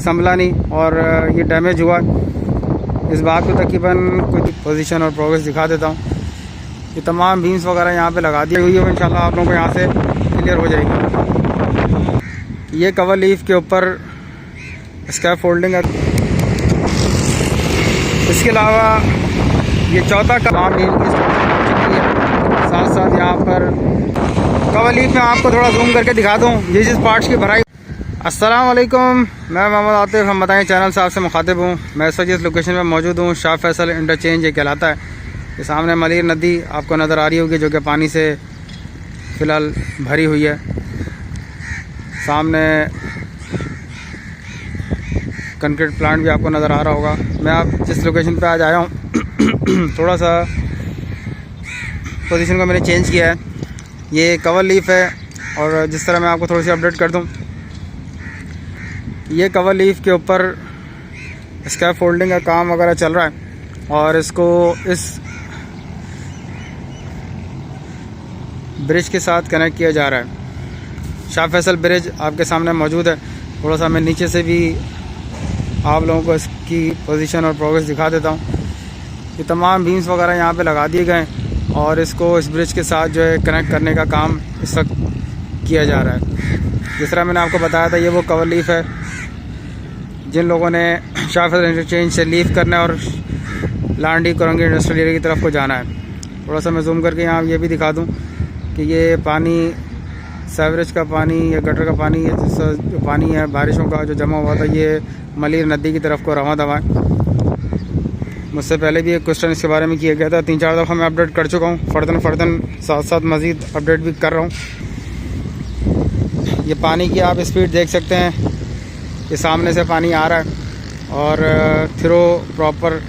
संभला नहीं और ये डैमेज हुआ। इस बात को तकरीबन कुछ पोजीशन और प्रोग्रेस दिखा देता हूँ। ये तमाम बीम्स वगैरह यहाँ पे लगा दी हुई है, इंशाल्लाह आप लोगों को यहाँ से क्लियर हो जाएगी। ये कवर लीफ के ऊपर स्कैफ फोल्डिंग है। इसके अलावा ये चौथा काम बीम की साथ साथ यहाँ पर कवर लीफ में आपको थोड़ा जूम करके दिखा दूँ ये जिस पार्ट्स की भराई। अस्सलाम वालेकुम, मैं मोहम्मद आतिफ, हम बताएं चैनल से आपसे मुखातिब हूँ। मैं इस वक्त जिस लोकेशन में मौजूद हूँ शाह फैसल इंटरचेंज ये कहलाता है। ये सामने मलीर नदी आपको नज़र आ रही होगी जो कि पानी से फ़िलहाल भरी हुई है। सामने कंक्रीट प्लांट भी आपको नज़र आ रहा होगा। मैं आप जिस लोकेशन पे आज आया हूँ थोड़ा सा पोजीशन को मैंने चेंज किया है। ये कवर लीफ है और जिस तरह मैं आपको थोड़ी सी अपडेट कर दूँ, ये कवर लीफ के ऊपर स्कैफ फोल्डिंग का काम वगैरह चल रहा है और इसको इस ब्रिज के साथ कनेक्ट किया जा रहा है। शाह फैसल ब्रिज आपके सामने मौजूद है। थोड़ा सा मैं नीचे से भी आप लोगों को इसकी पोजीशन और प्रोग्रेस दिखा देता हूँ। ये तमाम बीम्स वगैरह यहाँ पे लगा दिए गए हैं और इसको इस ब्रिज के साथ जो है कनेक्ट करने का काम इस वक्त किया जा रहा है। जिस तरह मैंने आपको बताया था, ये वो कवर लीफ है जिन लोगों ने शाह फैसल इंटरचेंज से लीव करना है और लांडी कोरंगी इंडस्ट्रियल एरिया की तरफ को जाना है। थोड़ा सा मैं जूम करके यहाँ ये भी दिखा दूँ कि ये पानी सेवरेज का पानी या गटर का पानी या जो पानी है बारिशों का जो जमा हुआ था, ये मलीर नदी की तरफ को रवा दवा है। मुझसे पहले भी एक क्वेश्चन इसके बारे में किया गया था, 3-4 दफ़ा मैं अपडेट कर चुका हूँ। फ़र्दन साथ साथ मज़ीद अपडेट भी कर रहा हूँ। ये पानी की आप स्पीड देख सकते हैं, ये सामने से पानी आ रहा है और थ्रो प्रॉपर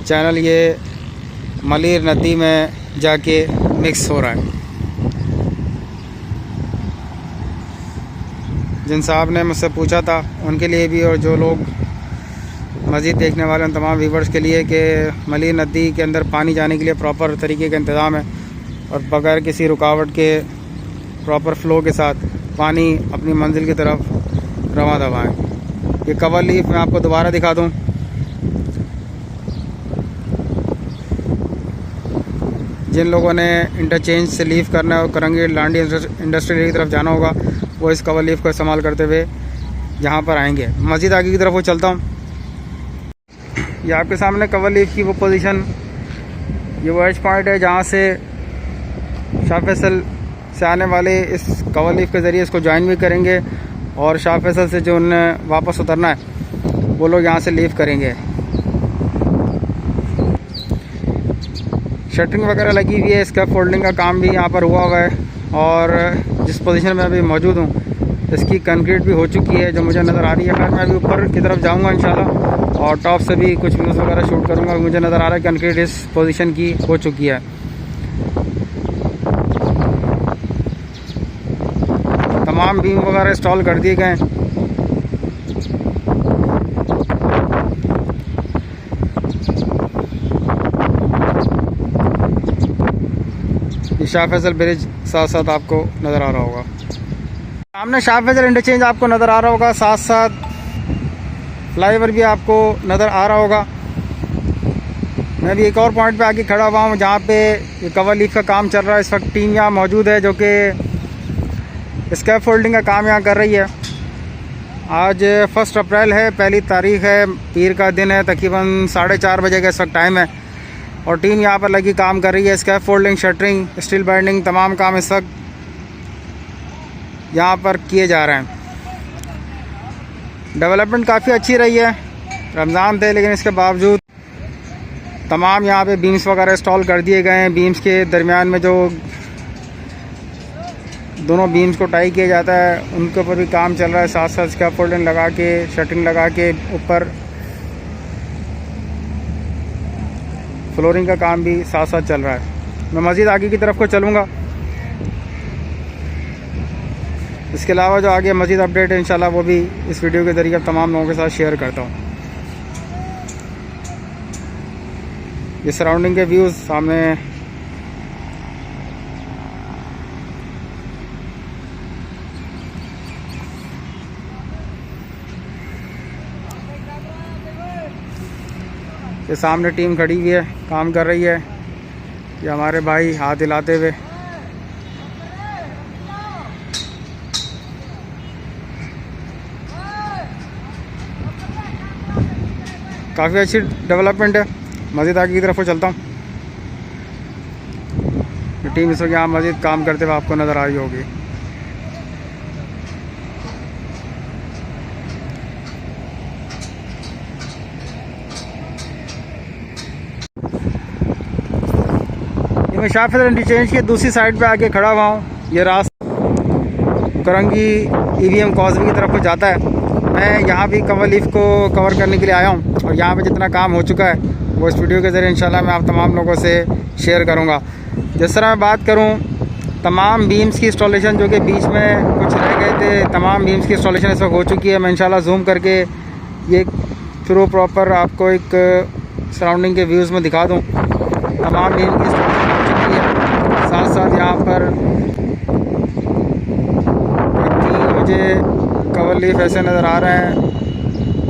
चैनल ये मलीर नदी में जाके मिक्स हो रहा है। जिन साहब ने मुझसे पूछा था उनके लिए भी और जो लोग मज़ीद देखने वाले उन तमाम व्यूवर्स के लिए कि मलीर नदी के अंदर पानी जाने के लिए प्रॉपर तरीके का इंतज़ाम है और बगैर किसी रुकावट के प्रॉपर फ़्लो के साथ पानी अपनी मंजिल की तरफ रवा दवा है। ये कवर लीफ मैं आपको दोबारा दिखा दूं। जिन लोगों ने इंटरचेंज से लीव करना है और करंगी लांडी इंडस्ट्रियल की तरफ जाना होगा वो इस कवर लीफ को इस्तेमाल करते हुए यहाँ पर आएंगे। मज़ीद आगे की तरफ वो चलता हूँ। ये आपके सामने कवर लीफ की वो पोजीशन, ये वो एज पॉइंट है जहाँ से शाह फैसल से आने वाले इस कवर लीफ के ज़रिए इसको ज्वाइन भी करेंगे और शाह फैसल से जो उन्हें वापस उतरना है वो लोग यहाँ से लीव करेंगे। शटरिंग वगैरह लगी हुई है, स्कैफ फोल्डिंग का काम भी यहाँ पर हुआ है और जिस पोजीशन में अभी मौजूद हूँ इसकी कंक्रीट भी हो चुकी है जो मुझे नज़र आ रही है। खैर मैं अभी ऊपर की तरफ जाऊँगा इंशाल्लाह और टॉप से भी कुछ व्यूज़ वगैरह शूट करूँगा। मुझे नज़र आ रहा है कंक्रीट इस पोजीशन की हो चुकी है। तमाम बीम वगैरह इंस्टॉल कर दिए गए हैं। ये शाह फैसल ब्रिज साथ साथ आपको नज़र आ रहा होगा। सामने शाह फैसल इंटरचेंज आपको नज़र आ रहा होगा, साथ साथ फ्लाईओवर भी आपको नज़र आ रहा होगा। मैं भी एक और पॉइंट पे आके खड़ा हुआ हूँ जहाँ पे ये कवर लीफ का काम चल रहा है। इस वक्त टीम यहाँ मौजूद है जो कि स्कैफ फोल्डिंग का काम यहाँ कर रही है। आज 1 अप्रैल है, पहली तारीख है, पीर का दिन है, तकरीबन 4:30 बजे का इस वक्त टाइम है और टीम यहाँ पर लगी काम कर रही है। स्कैफ फोल्डिंग, शटरिंग, स्टील बाइंडिंग तमाम काम इस वक्त यहाँ पर किए जा रहे हैं। डेवलपमेंट काफ़ी अच्छी रही है। रमज़ान थे लेकिन इसके बावजूद तमाम यहाँ पे बीम्स वगैरह इंस्टॉल कर दिए गए हैं। बीम्स के दरमियान में जो दोनों बीम्स को टाई किया जाता है उनके ऊपर भी काम चल रहा है। साथ साथ स्कैफ फोल्डिंग लगा के, शटरिंग लगा के ऊपर फ्लोरिंग का काम भी साथ साथ चल रहा है। मैं मज़ीद आगे की तरफ को चलूँगा। इसके अलावा जो आगे मज़ीद अपडेट है इंशाल्लाह वो भी इस वीडियो के ज़रिए तमाम लोगों के साथ शेयर करता हूँ। ये सराउंडिंग के व्यूज़ सामने ये सामने टीम खड़ी हुई है, काम कर रही है। ये हमारे भाई हाथ हिलाते हुए। काफ़ी अच्छी डेवलपमेंट है। मस्जिद आगे की तरफ को चलता हूँ। ये टीम इस वक्त यहाँ मस्जिद काम करते हुए आपको नज़र आ रही होगी। ये मैं शाह फैसल इंटरचेंज की दूसरी साइड पे आके खड़ा हुआ हूँ। ये रास्ता करंगी EVM कॉजवे की तरफ को जाता है। मैं यहाँ भी कवर लीफ को कवर करने के लिए आया हूँ और यहाँ पे जितना काम हो चुका है वो इस वीडियो के ज़रिए इंशाल्लाह मैं आप तमाम लोगों से शेयर करूँगा। जिस तरह मैं बात करूँ तमाम बीम्स की इंस्टॉलेशन जो कि बीच में कुछ रह गए थे, तमाम बीम्स की इंस्टॉलेशन इस वक्त हो चुकी है। मैं इंशाल्लाह जूम करके ये थ्रू प्रॉपर आपको एक सराउंडिंग के व्यूज़ में दिखा दूँ। तमाम बीम की इंस्टॉलेशन हो चुकी है। साथ साथ यहाँ पर मुझे कवर लीफ ऐसे नज़र आ रहे हैं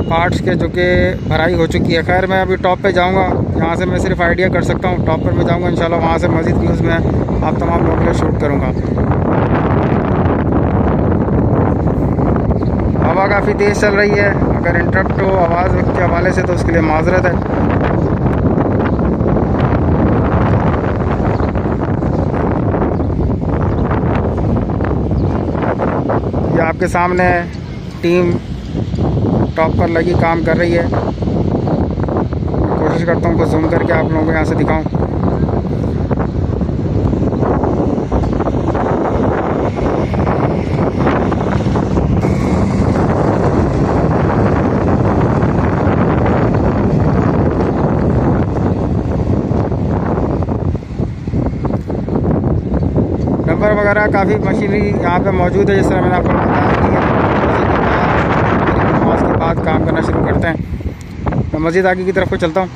पार्ट्स के जो कि भराई हो चुकी है। खैर मैं अभी टॉप पे जाऊंगा, यहाँ से मैं सिर्फ आइडिया कर सकता हूँ। टॉप पर मैं जाऊंगा इंशाल्लाह, वहाँ से मज़ीद व्यूज़ में आप तमाम लोगों के लिए शूट करूँगा। हवा काफ़ी तेज़ चल रही है, अगर इंटरप्ट हो आवाज़ के हवाले से तो उसके लिए माजरत है। ये आपके सामने टीम टॉप पर लगी काम कर रही है। कोशिश करता हूँ कि जूम करके आप लोगों को यहाँ से दिखाऊं। डंपर वगैरह काफ़ी मशीनरी यहाँ पे मौजूद है। जिस तरह मैंने आपको बताया कि के बाद काम करना शुरू करते हैं। मैं मस्जिद आगे की तरफ को चलता हूँ।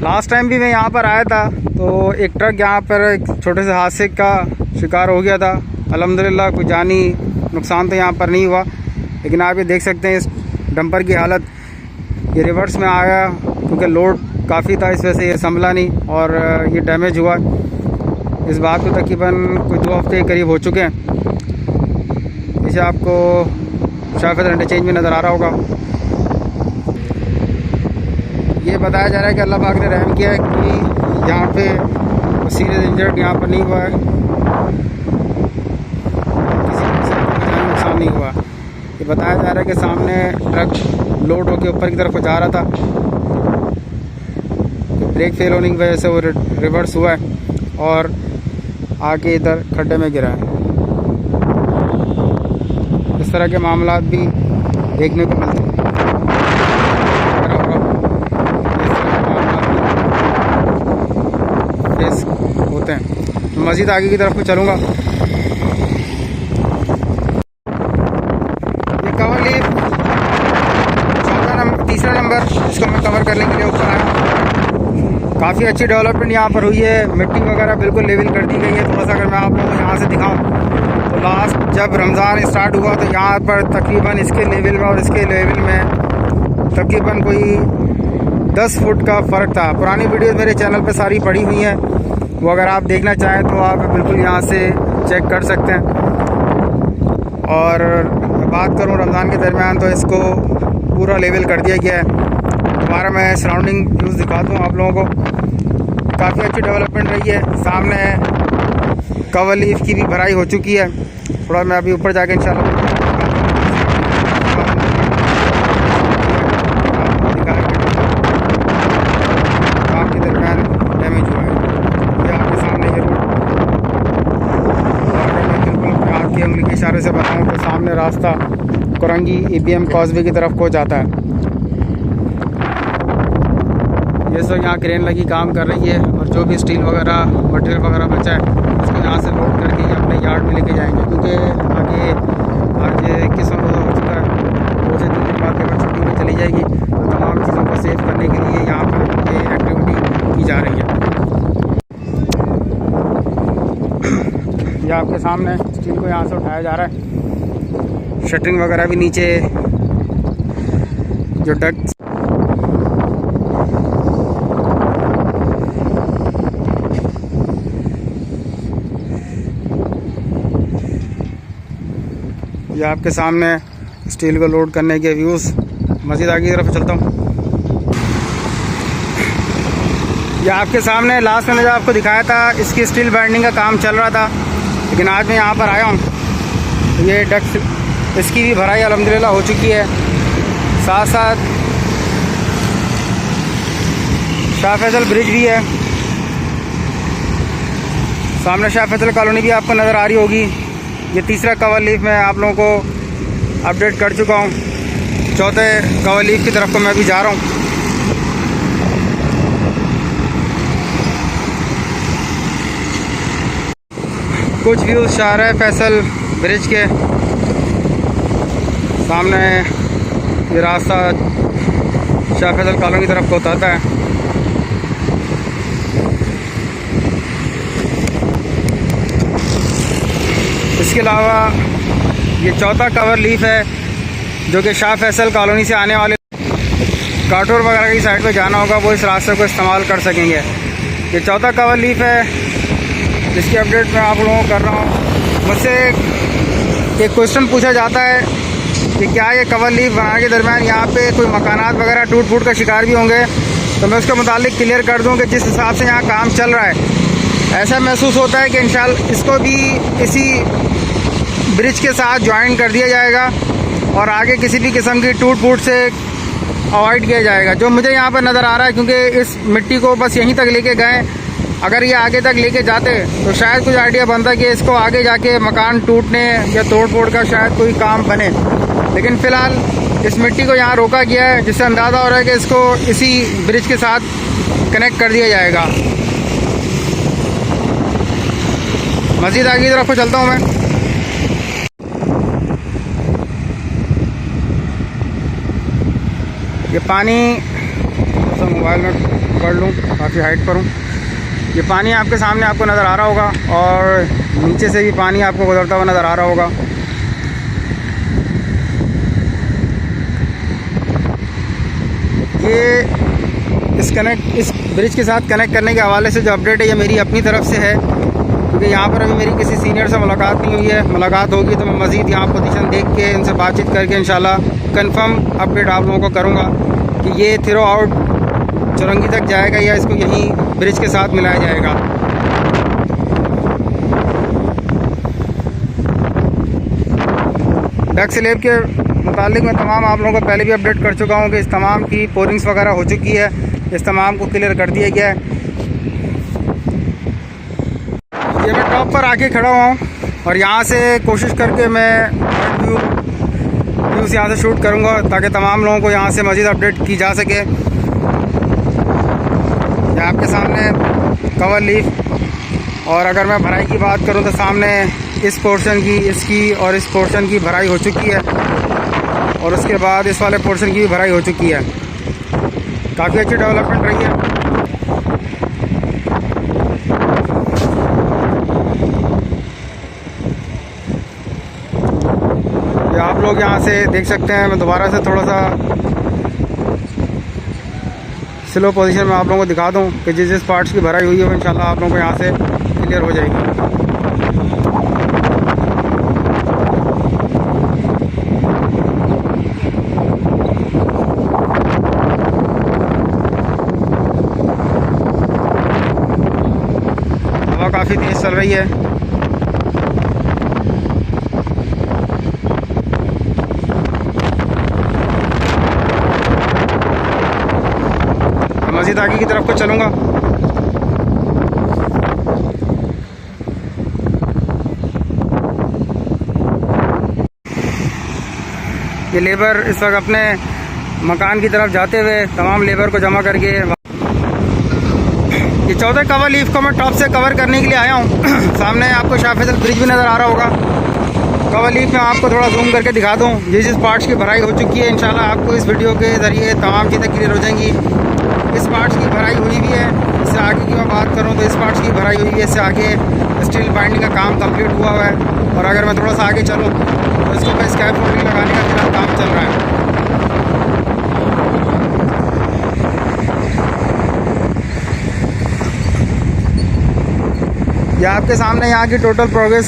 लास्ट टाइम भी मैं यहाँ पर आया था तो एक ट्रक यहाँ पर एक छोटे से हादसे का शिकार हो गया था। अल्हम्दुलिल्लाह कोई जानी नुकसान तो यहाँ पर नहीं हुआ, लेकिन आप ये देख सकते हैं इस डंपर की हालत। ये रिवर्स में आया क्योंकि लोड काफ़ी था, इस वजह से ये संभला नहीं और ये डैमेज हुआ। इस बात को तकरीबन कोई 2 हफ्ते के करीब हो चुके हैं। इसे आपको शाह फैसल इंटरचेंज में नज़र आ रहा होगा। ये बताया जा रहा है कि अल्लाह पाक ने रहम किया है कि यहाँ पे सीरियस इंजर्ड यहाँ पर नहीं हुआ है, किसी को नुकसान नहीं हुआ। ये बताया जा रहा है कि सामने ट्रक लोड होकर ऊपर की तरफ जा रहा था, तो ब्रेक फेल होने की वजह से वो रिवर्स हुआ है और आके इधर खड्डे में गिरा है। इस तरह के मामला भी देखने को मिलते हैं। फेस होते हैं। तो मस्जिद आगे की तरफ को चलूँगा। ये कवर लीफ तीसरा नंबर इसको मैं कवर करने के लिए ऊपर आया। काफ़ी अच्छी डेवलपमेंट यहाँ पर हुई है। मिट्टी वगैरह बिल्कुल लेवल कर दी गई है। थोड़ा सा अगर मैं आप लोगों को यहाँ से दिखाऊँ तो लास्ट जब रमज़ान स्टार्ट हुआ तो यहाँ पर तकरीबन इसके लेवल में और इसके लेवल में तकरीबन कोई 10 फुट का फ़र्क था। पुरानी वीडियोस मेरे चैनल पे सारी पड़ी हुई हैं, वो अगर आप देखना चाहें तो आप बिल्कुल यहाँ से चेक कर सकते हैं। और बात करूँ रमज़ान के दरमियान तो इसको पूरा लेवल कर दिया गया है। दोबारा मैं सराउंडिंग व्यूज़ दिखाता हूँ आप लोगों को। काफ़ी अच्छी डेवलपमेंट रही है। सामने कवर लीफ की भी भराई हो चुकी है। थोड़ा मैं अभी ऊपर जाके इंशाल्लाह काम के दरमियान डैमेज हुआ है। ये आपके सामने ये रोड, अगर मैं बिल्कुल हाथ की उंगली के इशारे से बताऊँ तो सामने रास्ता करंगी EVM कॉजवे की तरफ को जाता है। ये सब यहाँ क्रेन लगी काम कर रही है और जो भी स्टील वगैरह मटेरियल वगैरह बचा है उसको यहाँ से लोड करके अपने यार्ड में लेके जाएंगे, क्योंकि आगे किस्म हो चुका है। 2 से 3 दिन बाद अगर छुट्टी में चली जाएगी तो तमाम चीज़ों को सेव करने के लिए यहाँ पर ये एक्टिविटी की जा रही है। ये आपके सामने स्टील को यहाँ से उठाया जा रहा है। शटरिंग वगैरह भी नीचे जो डक ये आपके सामने स्टील को लोड करने के व्यूज़। मज़ीद आगे की तरफ चलता हूँ। ये आपके सामने लास्ट में जो आपको दिखाया था, इसकी स्टील बाइंडिंग का काम चल रहा था, लेकिन आज मैं यहाँ पर आया हूँ। ये डक्स इसकी भी भराई अल्हम्दुलिल्लाह हो चुकी है। साथ साथ शाह फैसल ब्रिज भी है, सामने शाह फैसल कॉलोनी भी आपको नज़र आ रही होगी। ये तीसरा कवर लीफ मैं आप लोगों को अपडेट कर चुका हूँ। चौथे कवर लीफ की तरफ को मैं भी जा रहा हूँ। कुछ व्यूज़ शाह फैसल ब्रिज के सामने। ये रास्ता शाह फैसल कॉलोनी की तरफ को उतरता है। इसके अलावा ये चौथा कवर लीफ है जो कि शाह फैसल कॉलोनी से आने वाले काटोर वगैरह की साइड पे जाना होगा, वो इस रास्ते को इस्तेमाल कर सकेंगे। ये चौथा कवर लीफ है जिसकी अपडेट मैं आप लोगों को कर रहा हूँ। मुझसे एक क्वेश्चन पूछा जाता है कि क्या ये कवर लीफ बनाने के दरमियान यहाँ पे कोई मकानात वगैरह टूट फूट का शिकार भी होंगे, तो मैं उसके मुतालिक क्लियर कर दूँ कि जिस हिसाब से यहाँ काम चल रहा है, ऐसा महसूस होता है कि इंशाल्लाह इसको भी इसी ब्रिज के साथ ज्वाइन कर दिया जाएगा और आगे किसी भी किस्म की टूट फूट से अवॉइड किया जाएगा। जो मुझे यहाँ पर नज़र आ रहा है, क्योंकि इस मिट्टी को बस यहीं तक लेके गए, अगर ये आगे तक लेके जाते तो शायद कुछ आइडिया बनता कि इसको आगे जाके मकान टूटने या तोड़ फोड़ का शायद कोई काम बने, लेकिन फ़िलहाल इस मिट्टी को यहाँ रोका गया है, जिससे अंदाज़ा हो रहा है कि इसको इसी ब्रिज के साथ कनेक्ट कर दिया जाएगा। मज़ीद आगे की तरफ को चलता हूँ मैं। ये पानी थोड़ा सा मोबाइल में पकड़ लूँ, काफ़ी हाइट पर हूँ। ये पानी आपके सामने आपको नज़र आ रहा होगा और नीचे से भी पानी आपको गुजरता हुआ नज़र आ रहा होगा। ये इस ब्रिज के साथ कनेक्ट करने के हवाले से जो अपडेट है, ये मेरी अपनी तरफ से है, क्योंकि यहाँ पर अभी मेरी किसी सीनियर से मुलाकात नहीं हुई है। मुलाकात होगी तो मैं मज़ीद यहाँ पोजीशन देख के इनसे बातचीत करके इंशाल्लाह कंफर्म अपडेट आप लोगों को करूँगा कि ये थ्रो आउट चौरंगी तक जाएगा या इसको यहीं ब्रिज के साथ मिलाया जाएगा। डक स्लैब के मुतालिक मैं तमाम आप लोगों को पहले भी अपडेट कर चुका हूँ कि इस तमाम की पोरिंग्स वगैरह हो चुकी है, इस तमाम को क्लियर कर दिया गया है। ये मैं टॉप पर आके खड़ा हुआ हूँ और यहाँ से कोशिश करके मैं व्यूज़ यहाँ से शूट करूँगा ताकि तमाम लोगों को यहाँ से मज़ीद अपडेट की जा सके। आपके सामने कवर लीफ, और अगर मैं भराई की बात करूं तो सामने इस पोर्शन की, इसकी और इस पोर्शन की भराई हो चुकी है और उसके बाद इस वाले पोर्शन की भी भराई हो चुकी है। काफ़ी अच्छी डेवलपमेंट रही है। ये आप लोग यहाँ से देख सकते हैं। मैं दोबारा से थोड़ा सा स्लो पोजीशन में आप लोगों को दिखा दूं कि जिस जिस पार्ट्स की भराई हुई है वो इंशाल्लाह आप लोगों को यहाँ से क्लियर हो जाएगी। हवा काफ़ी तेज़ चल रही है। मज़ीद आगे की तरफ को चलूँगा। ये लेबर इस वक्त अपने मकान की तरफ जाते हुए तमाम लेबर को जमा करके, ये चौथे कवर लीफ को मैं टॉप से कवर करने के लिए आया हूँ। सामने आपको शाह फैसल ब्रिज भी नज़र आ रहा होगा। कवर लीफ में आपको थोड़ा जूम करके दिखा दूँ जिस पार्ट्स की भराई हो चुकी है। इंशाल्लाह आपको इस वीडियो के ज़रिए तमाम चीज़ें क्लियर हो जाएंगी। इस पार्ट्स की भराई हुई भी है। इससे आगे की मैं बात करूँ तो इस पार्ट्स की भराई हुई है। इससे आगे स्टील बाइंडिंग का काम कंप्लीट हुआ है। और अगर मैं थोड़ा सा आगे चलूँ तो इसको मैं स्कैप फोल्डिंग लगाने का फिलहाल काम चल रहा है। ये आपके सामने यहाँ की टोटल प्रोग्रेस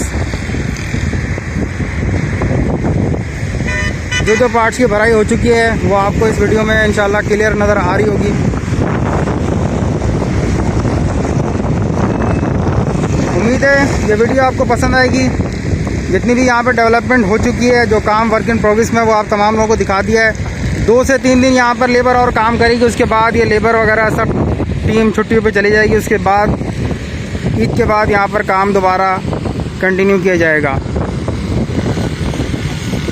जो पार्ट्स की भराई हो चुकी है वो आपको इस वीडियो में इंशाल्लाह क्लियर नज़र आ रही होगी। उम्मीद है ये वीडियो आपको पसंद आएगी। जितनी भी यहाँ पर डेवलपमेंट हो चुकी है, जो काम वर्क इन प्रोग्रेस में, वो आप तमाम लोगों को दिखा दिया है। 2 से 3 दिन यहाँ पर लेबर और काम करेगी, उसके बाद ये लेबर वगैरह सब टीम छुट्टियों पे चली जाएगी। उसके बाद ईद के बाद यहाँ पर काम दोबारा कंटिन्यू किया जाएगा।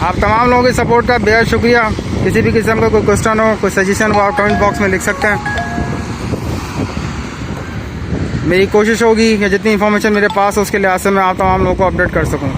आप तमाम लोगों की सपोर्ट का बेहद शुक्रिया। किसी भी किस्म का कोई क्वेश्चन हो, कोई सजेशन हो, आप कमेंट बॉक्स में लिख सकते हैं। मेरी कोशिश होगी कि जितनी इन्फॉर्मेशन मेरे पास हो उसके लिहाज से मैं आप तमाम लोगों को अपडेट कर सकूं।